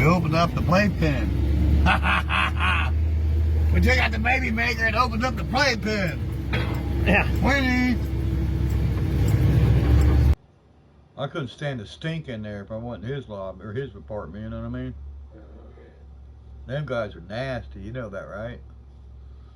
opened up the playpen. We took out the baby maker and opened up the playpen. Yeah. Winnie. I couldn't stand the stink in there if I went in his lobby or his apartment, you know what I mean? Them guys are nasty, you know that, right?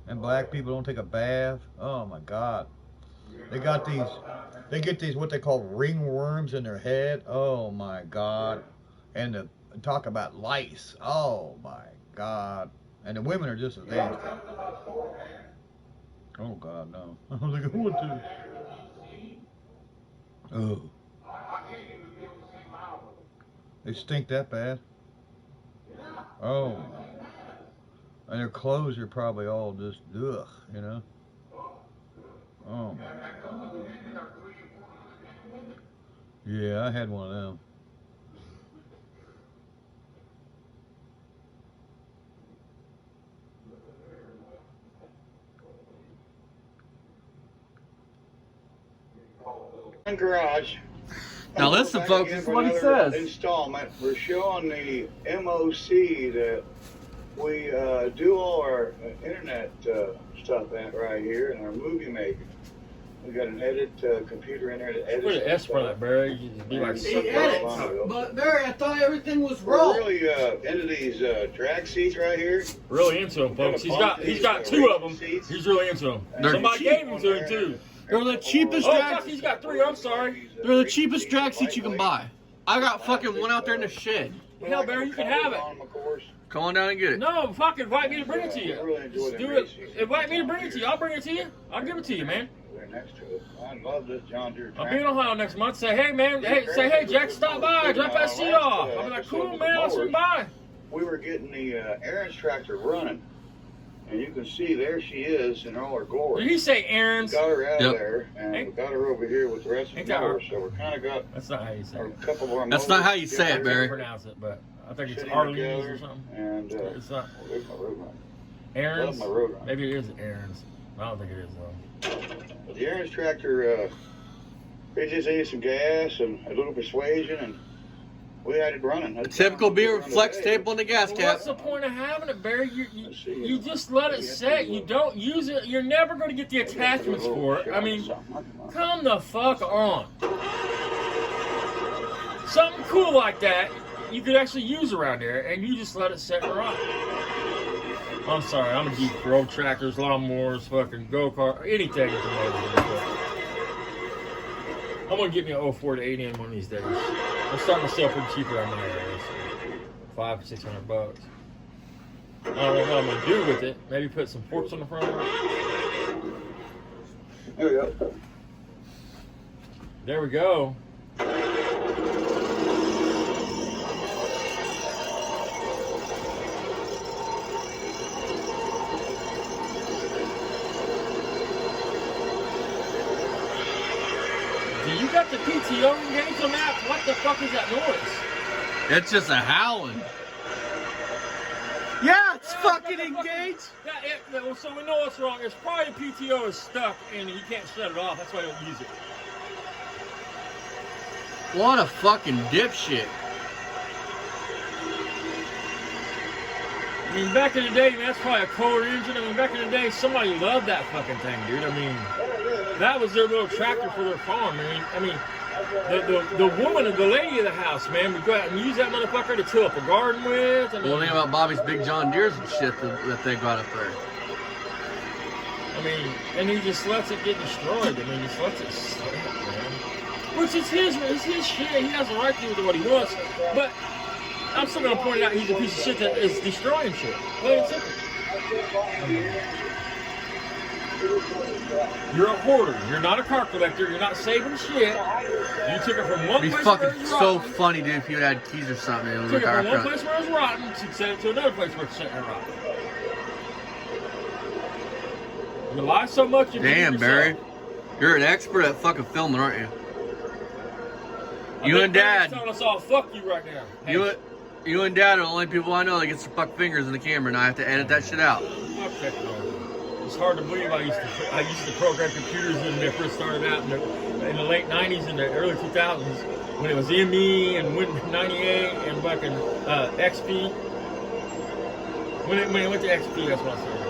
And black people don't take a bath. Oh my God. They get these what they call ringworms in their head. Oh my God. And talk about lice. Oh my God. And the women are just as dangerous. Oh God, no. I was like, what the? Oh. They stink that bad. Oh. And their clothes are probably all just ugh, you know. Oh my God. Yeah, I had one of them. Garage. Now listen, folks, this is what he says. Installment. We're showing the MOC that we do all our internet stuff at right here in our movie making. We got an computer in there that edits. Put an S for that, Barry. You just be like, He edits. But Barry, I thought everything was raw. We're really into these drag seats right here. really into him, folks. He's got two of them. He's really into them. They're Somebody cheap. gave him to him too. They're the cheapest Oh, drag. fuck, he's got three. I'm sorry. They're the cheapest drag seats you can buy. I got fucking one out there in the shed. Hell, Barry, you can have it. Come on down and get it. No, fuck, invite me to bring it to you. Really enjoy Just them do it. races. Invite me to bring it to you. I'll bring it to you. I'll give it to you, man. Right next to it. I love this John Deere I'll be tractor. in Ohio next month. Say, hey, man. Hey, Jack, stop by. Drop that seat off. I'll be like, cool, man. I'll swing by. We were getting the Aaron's tractor running, and you can see there she is in all her glory. Did he say Aaron's? Got her out Yep. of there, and we got her over here with the rest of the Ain't that her? mowers, so we're kind of got That's not how you say a it. couple of our That's mowers not how you say it, together, Barry. Pronounce it, but I think it's sitting Arlene's together, or something. And It's not there's my road runner. Aaron's. Love my road runner. Maybe it is Aaron's. I don't think it is though. But the Aaron's tractor, it just needed some gas and a little persuasion, and we had it running. That's Typical how beer we with run flex today. tape on the gas Well, cap. what's the point of having it, Barry? Let's see. You just let it sit. You don't use it. You're never going to get the attachments for it. I mean, come the fuck on. Something cool like that you could actually use around there, and you just let it sit and rock. I'm sorry, I'm a geek for old tractors, lawnmowers, fucking go-kart, anything at the moment. I'm gonna get me an 04 to 80 one of these days. I'm starting to sell pretty cheap around my area, so $500 to $600. I don't know what I'm gonna do with it. Maybe put some forks on the front of it. There we go. There we go. Do you got the PTO engaged on that? What the fuck is that noise? It's just a howling. Yeah, it's fucking engaged. Well, so we know what's wrong. It's probably the PTO is stuck and you can't shut it off. That's why I don't use it. What a fucking dipshit. I mean, back in the day, man, that's probably a Kohler engine. I mean, back in the day, somebody loved that fucking thing, dude. I mean, that was their little tractor for their farm. I mean, the woman, the lady of the house, man, would go out and use that motherfucker to till up a garden with. I mean, Well, think about Bobby's big John Deere's and shit that they got up there. I mean, and he just lets it get destroyed. I mean, he just lets it slip, man. Which is his shit. He has a right to do what he wants. But I'm still gonna point out he's a piece of shit that is destroying shit. Plain and simple. You're a hoarder. You're not a car collector. You're not saving shit. You took it from one It'd be place fucking where it was so rotten. funny, dude, if you had keys or something. And it was Took it like, from one place where it was rotten to send it to another place where it's sitting there rotten. You lie so much, you damn, believe Barry. yourself. You're an expert at fucking filming, aren't you? I You think and Barry's Dad. telling us all, fuck you right now. Hey, You and Dad are the only people I know that gets to fuck fingers in the camera, and I have to edit that shit out. fuck technology. It's hard to believe I used to program computers when they first started out in the late 90s and the early 2000s. when it was ME and Win 98 and fucking XP. When it went to XP, that's what I started.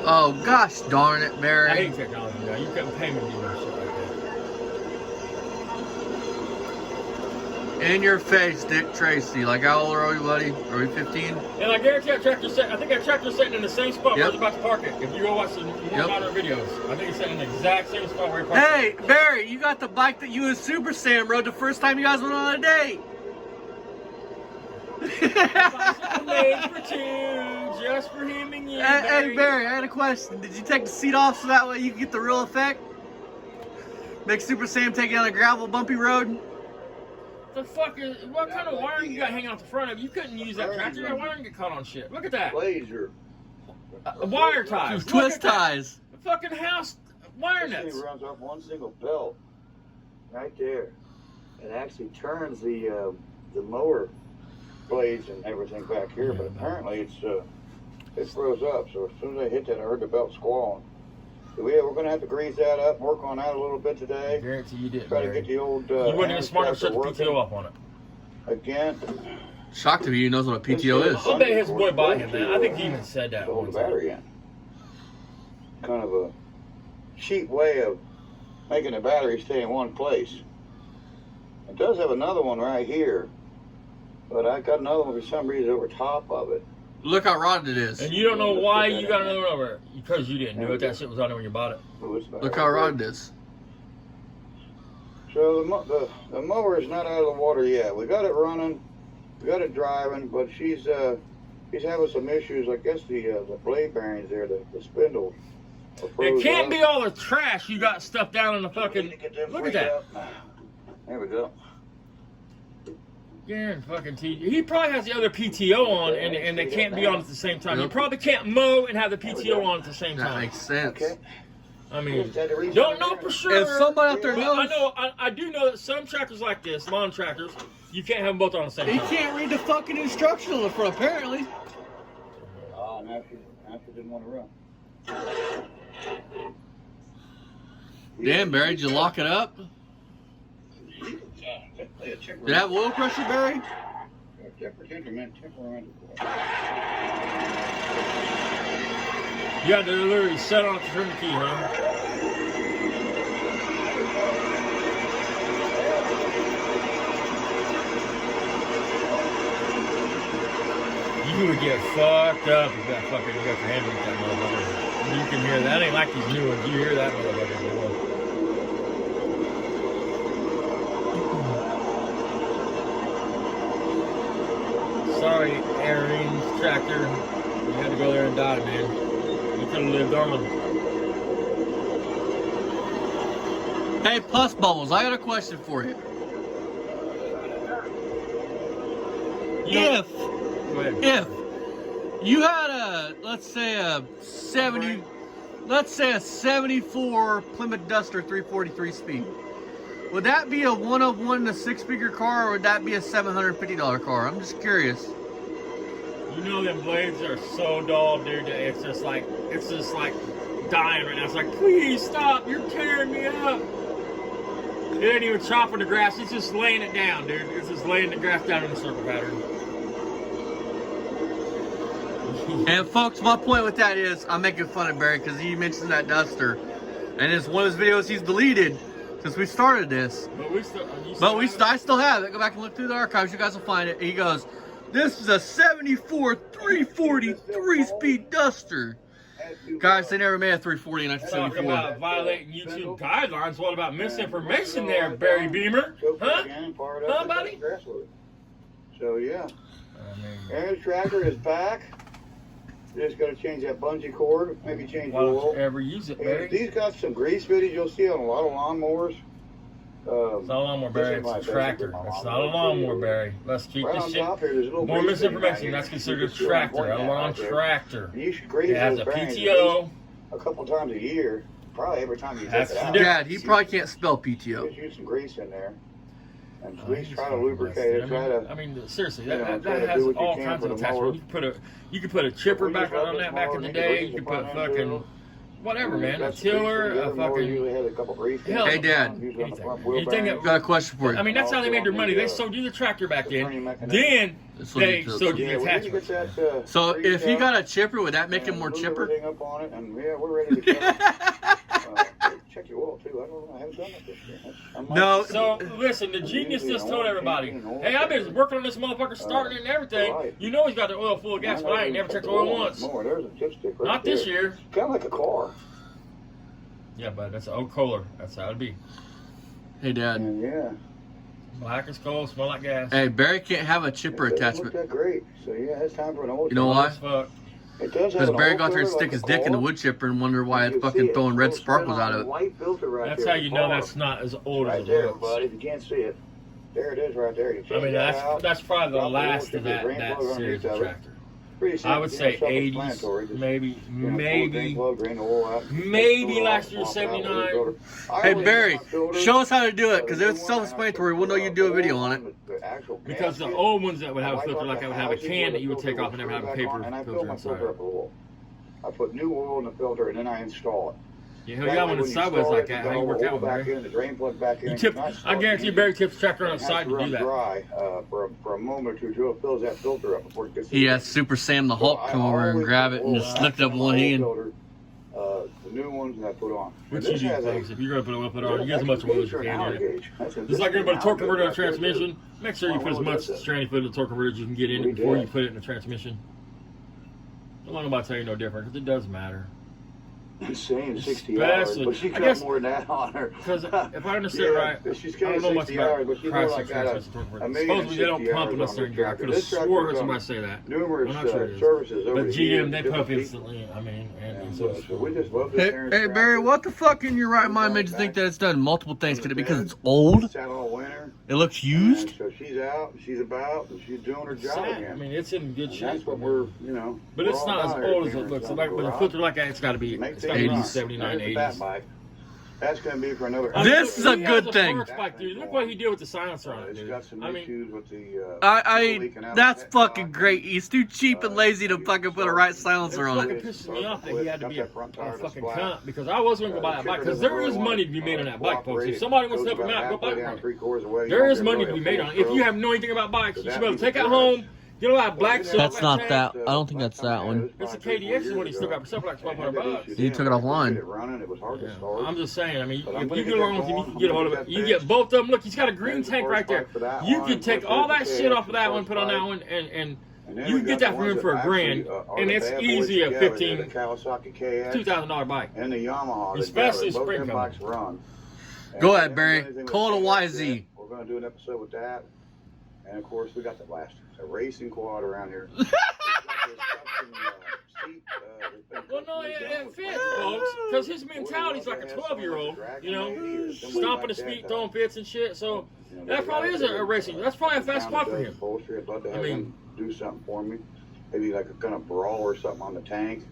Oh gosh darn it, I Barry. hate technology now. You couldn't pay me to do that shit like In your face, Dick Tracy. Like how old are you, buddy? Are we 15? that. And I guarantee that tractor set. I think that tractor's sitting in the same spot where I Yep. was about to park it. If you go watch the more Yep. modern videos, I think it's sitting in the exact same spot where he parked Hey, Barry, you got the bike that you and Super Sam rode the first time you guys went on a date. it. Made for two, just for him and you. Hey, Barry, I had a question. Did you take the seat off so that way you can get the real effect? Make Super Sam take it on a gravel, bumpy road? The fuck is? What kind of wiring you got hanging off the front of you? You couldn't use that tractor. Your wiring get caught on shit. Look at that. Laser. Wire ties. Look Twist at that. ties. The fucking house wire This nuts. thing runs off one single belt, right there. It actually turns the mower blades and everything back here, but apparently it froze up. So as soon as I hit that, I heard the belt squalling. So we're gonna have to grease that up, work on that a little bit I today. guarantee you didn't. Try to Barry. get the old. You wasn't even hammer smart enough to shut the tractor PTO working off on it. again. Shocked if he knows what a PTO is. I bet his boy bought him that. I think he even said that. Hold one the time. battery in. Kind of a cheap way of making the battery stay in one place. It does have another one right here, but I got another one for some reason over top of it. Look how rotted it is. And you don't know why you got another one over. Because you didn't do it. That shit was on there when you bought it. Oh, it's about Look how rotted it is. So the mower is not out of the water yet. We got it running, we got it driving, but she's having some issues. I guess the blade bearings there, the spindles. are It froze can't up. be all the trash you got stuffed down in the We need fucking. to get them Look at freed that. up. There we go. Yeah, fucking He probably has the other PTO on, and they can't be on at the same time. You Yep. probably can't mow and have the PTO on at the same That time. makes sense. Okay. I mean, Just had to reach don't in know there. for sure. If somebody out there But knows, I do know that some tractors like this, lawn tractors, you can't have them both on the same he time. can't read the fucking instruction on the front, apparently. Oh, now she didn't want to run. Damn, Barry, did you lock it up? Did it have oil pressure, Barry? Temperament. You had to literally set on it to turn the key, huh? You would get fucked up if that fucking you got your hand with that motherfucker. You can hear that. Ain't like these new ones. You hear that motherfucker. Sorry, Aaron's tractor. You had to go there and die, man. You could have lived on. Hey, Plus Bubbles, I got a question for you. You know, If go ahead. If you had let's say a 74 Plymouth Duster 343 speed, would that be a one of one in a six-figure car, or would that be a $750 car? I'm just curious. You know them blades are so dull, dude, that it's just like dying right now. It's like, please stop, you're tearing me up. It ain't even chopping the grass, it's just laying it down, dude. It's just laying the grass down in a circle pattern. And folks, my point with that is, I'm making fun of Barry because he mentioned that Duster, and it's one of his videos he's deleted since we started this. But we still, I still have it. Go back and look through the archives. You guys will find it. He goes, "This is a 74 340 3-speed Duster." Guys, they never made a 340 in talking 1974. about violating YouTube guidelines. What about misinformation there, Barry Beamer? Huh? Huh, buddy? So yeah, Aaron's tractor is back. Just got to change that bungee cord, maybe change the Why don't oil. you ever use it, And Barry? these got some grease footage you'll see on a lot of lawnmowers. It's not a lawnmower, Barry. It's a tractor. It's not a lawnmower, Barry. Let's keep Right this on shit. top here, there's a little More grease footage right misinformation. here. That's considered a You can see tractor, what I'm a pointing lawn at right there. tractor. And you should grease It has those a bearings PTO. a couple times a year, probably every time you That's take it out. the Dad, he probably can't spell PTO. Just use some grease in there. And Oh, please he's try to fucking lubricate it. nasty. Try to. I mean, seriously, you know, that try to has do what you all can kinds for of the mower. attachments. You could put a chipper We back just love on this that back mower, in the need to day. grease You could the put front end fucking too. whatever, man. A tiller, a fucking hell. Hey, Dad. Anything that, Got a question for you. I mean, that's how they made their money. They sold you the tractor back then. Then they sold you the attachments. So if you got a chipper, would that make him more chipper? Up on it, and yeah, we're ready to go. Check your oil too. I don't know. I haven't done that this year. No. So listen, the genius just told everybody, "Hey, I've been working on this motherfucker, starting it and everything. You know he's got the oil full of gas, but I ain't never checked the oil once. There's a dipstick right Not this there. year. Kind of like a car. Yeah, but that's an old Kohler. That's how it'd be. Hey, Dad. And yeah. Black as coal, smell like gas. Hey, Barry can't have a chipper It doesn't attachment. look that great. So yeah, it's time for an oil. You know Old why? as fuck. It does have Because an Barry oil got there and filter stick like his a dick in the car. wood chipper and wonder why You it's can fucking see throwing it. red Little sparkles spin out on of the it. white filter right That's there how at you the know bar. that's not as old Right as there, it looks. everybody. If you can't see it, there it is right there. You I check mean, that out. that's probably the Drop last oil, of check the drain that plug series of underneath of it. tractor. Pretty simple, I would say 80s, self-explanatory. Just, maybe, pull the drain maybe. plug, drain the oil out, maybe pull it last off, year, swap it out with the 79. filter. I Hey, always Barry, use my filter, show us how to do it, because the it's new one, self-explanatory. and I We'll know you do a video on it. the actual Because the gasket. old ones that would have a I filter like the that would have a housing can where that the you would take filter off and never have a goes paper back on, and I fill filter my inside. filter up with oil. I put new oil in the filter and then I install it. Yeah, hell, you got one that's sideways like that. How you work that one, back Barry? in, the drain plug back in. You tip, I guarantee you Barry tips the tractor on It the has side to do run that. dry for a moment or two until it fills that filter up before it gets. He has Super Sam the Hulk come over and grab it and just lift it up with one hand. The new ones that I put on. What And you this do, has a- folks, if you're going to put a whip it on, you get as much oil as you can in it. gauge. Just like you're going to put a torque converter in a transmission, make sure you put as much stranded foot in the torque converter as you can get in it before you put it in the transmission. Don't let nobody tell you no different, because it does matter. It's saying 60 hours, Especially- but she I got guess- more than that on her. Because if I understand right, she's I got don't know much 60 about hours, but she's more Chrysler like got transmission torque a converter. million Supposedly they don't 60 pump hours unless on they're this in gear. I tractor. could have This swore I tractor's heard somebody on say that. numerous I'm not sure it is. services over But the years, GM, they different pump people. instantly. I mean, and And, so so we just love this Hey, Aaron's hey, Barry, tractor. what the fuck in your right mind made you think that it's done multiple things? Could it be because it's old? Sat all winter. It looks And used? so she's out, she's about, and she's doing her job sad. again. I mean, it's in good And shape. that's what we're, you know. But we're it's all not as about here old as at it looks. Cameron's Like with a Garage. filter like that, it's got to be Make it's things got to be right. 79, There's the fat 80s. bike. That's going to be for another. This is a He good has thing. Forest bike, dude. Look what he did with the silencer on it, It's dude. got some I mean, issues with the. That's fucking great. He's too cheap and lazy to fucking put a right silencer it on fucking it. pisses me off that he had to be a fucking cunt because I was going to go buy that bike because there is money to be made on that bike, folks. If somebody wants to help him out, go buy one. There is money to be made on it. If you have no anything about bikes, you should be able to take it home. Get a lot of black silk. That's not that. I don't think that's that one. It's a KDX one. He still got for something like $1,200. You took it offline. Yeah. I'm just saying. I mean, if you get along with him, you can get a hold of it. You get both of them. Look, he's got a green tank right there. You can take all that shit off of that one, put on that one, and you can get that from him for $1,000, and it's easy a $2,000 bike. And the Yamaha. Especially both spring them coming. bikes run. Go And ahead, Barry. anything with Call it a KX, YZ. We're going to do an episode with that. And of course, we got the blaster. It's a racing quad around here. Well, no, it fits, folks, because his mentality's like a 12-year-old, you know, stomping his feet, throwing fits and shit. So that probably is a racing. That's probably a fast spot for him. I'd love to have I mean- him do something for me. Maybe like a kind of brawl or something on the tank.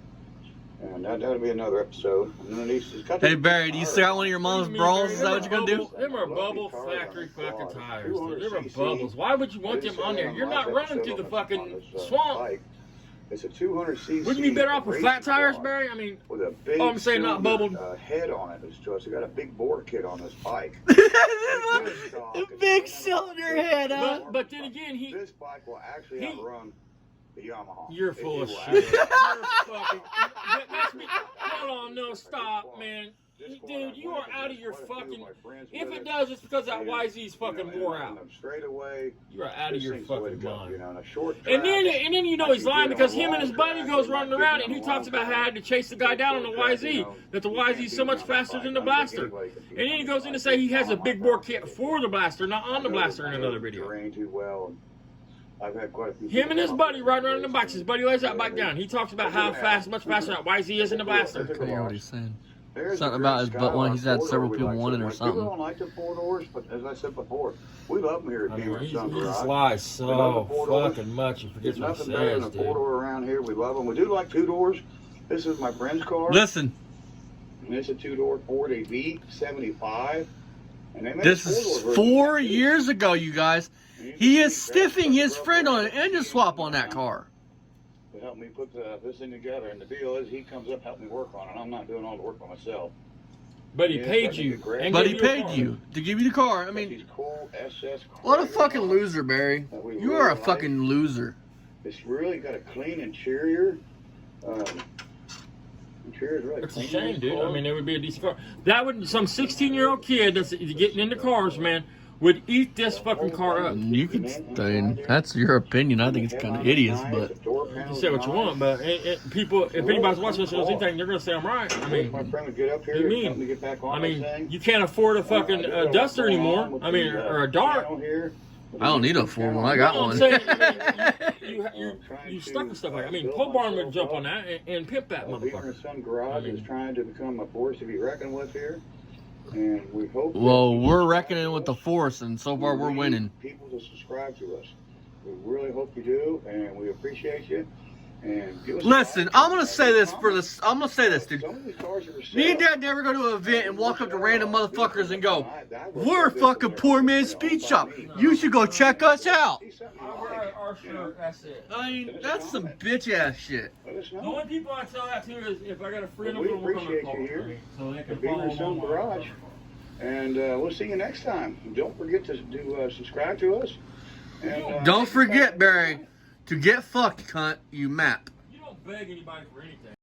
And that'll be another episode. And then he's got Hey, the- Barry, do you still got one of your mom's brawls? Is that what you're gonna do? Them are bubble factory fucking tires. Dude. Them are bubbles. Why would you want them on there? You're not running through the fucking swamp. It's a 200cc. Wouldn't you be better off with flat racing tires, quad Barry? I mean, With a big I'm saying not cylinder, bubbled. head on it. It's got a big bore kit on this bike. The big cylinder head, huh? but then again, This bike will actually he- outrun the Yamaha. you're full of It will shit. actually- You're fucking. That's me. Hold on, no, stop, man. Dude, you are out of your fucking. If it does, it's because that YZ's fucking wore out. Straight away. You are out of your fucking mind. You know, in a short And then track, you know he's lying because him and his buddy goes running around and he talks about how I had to chase the guy down on the YZ, that the YZ's so much faster than the Blaster. And then he goes in to say he has a big bore kit for the Blaster, not on the Blaster in another video. terrain too well. I've had quite a few Him and his people buddy come up riding with around the bikes. His buddy lays that bike down. He talks about how fast, much faster that YZ is in the Blaster. Come on, what he's saying. There's Something a about great his butt one. He's had Skylark several four-door people we wanting or like. something. People don't like the 4-doors, but as I said before, we love them here at I mean, Beamer he Sun just Garage. lies so fucking much. He There's forgets what he nothing better than says, a dude. 4-door around here. We love them. We do like 2-doors. This is my friend's car. Listen, And it's a 2-door Ford V75. And they make this 4-door is versions 4 too. years ago, you guys. And you can He see is that stiffing his stuff friend on an up engine swap on that car. to help me put this thing together. And the deal is, he comes up, help me work on it. I'm not doing all the work by myself. But he Yeah, paid that's a you. good grade. and But gave he a paid car. you to give you the car. I mean, These cool SS. what a fucking loser, Barry. You are a fucking loser. It's really got a clean interior. Interior's really It's a clean. shame, dude. I mean, it would be a decent car. That would some 16-year-old kid that's getting into cars, man, would eat this fucking car up. You could, I mean, that's your opinion. I think it's kind of hideous, but You can say what you want, but people, if anybody's watching this show, anything, they're gonna say I'm right. I my mean, friend would get up here you and mean? help me get back on I mean, this thing. you can't afford a fucking Duster anymore. I mean, or a Dart. I don't need a full one. I got No, I'm one. saying, you stuck with stuff like that. I mean, Pole Barn would jump on that and pimp that Beaver and motherfucker. Son Garage I mean- is trying to become a force to be reckoned with here, and we hope. that Well, people we're reckoning with the force, and so far we're need winning. People to subscribe to us. We really hope you do, and we appreciate you. And give us a Listen, like. I'm gonna say this for this. I'm gonna say this, dude. Some of these cars are for Me and sale. Dad never go to an event and walk up to random motherfuckers and go, "We're a fucking poor man's speed shop. You should go check us out." See something you like, Our shirt, that's it. I mean, that's some bitch ass shit. let us The know. only people I tell that to is if I got a friend Well, we who's work on their appreciate car. you here. I mean, so they The can Beaver follow and Son along. Garage. And we'll see you next time. Don't forget to do subscribe to us. And, Don't forget, Barry, to get fucked, cunt, you map. You don't beg anybody for anything.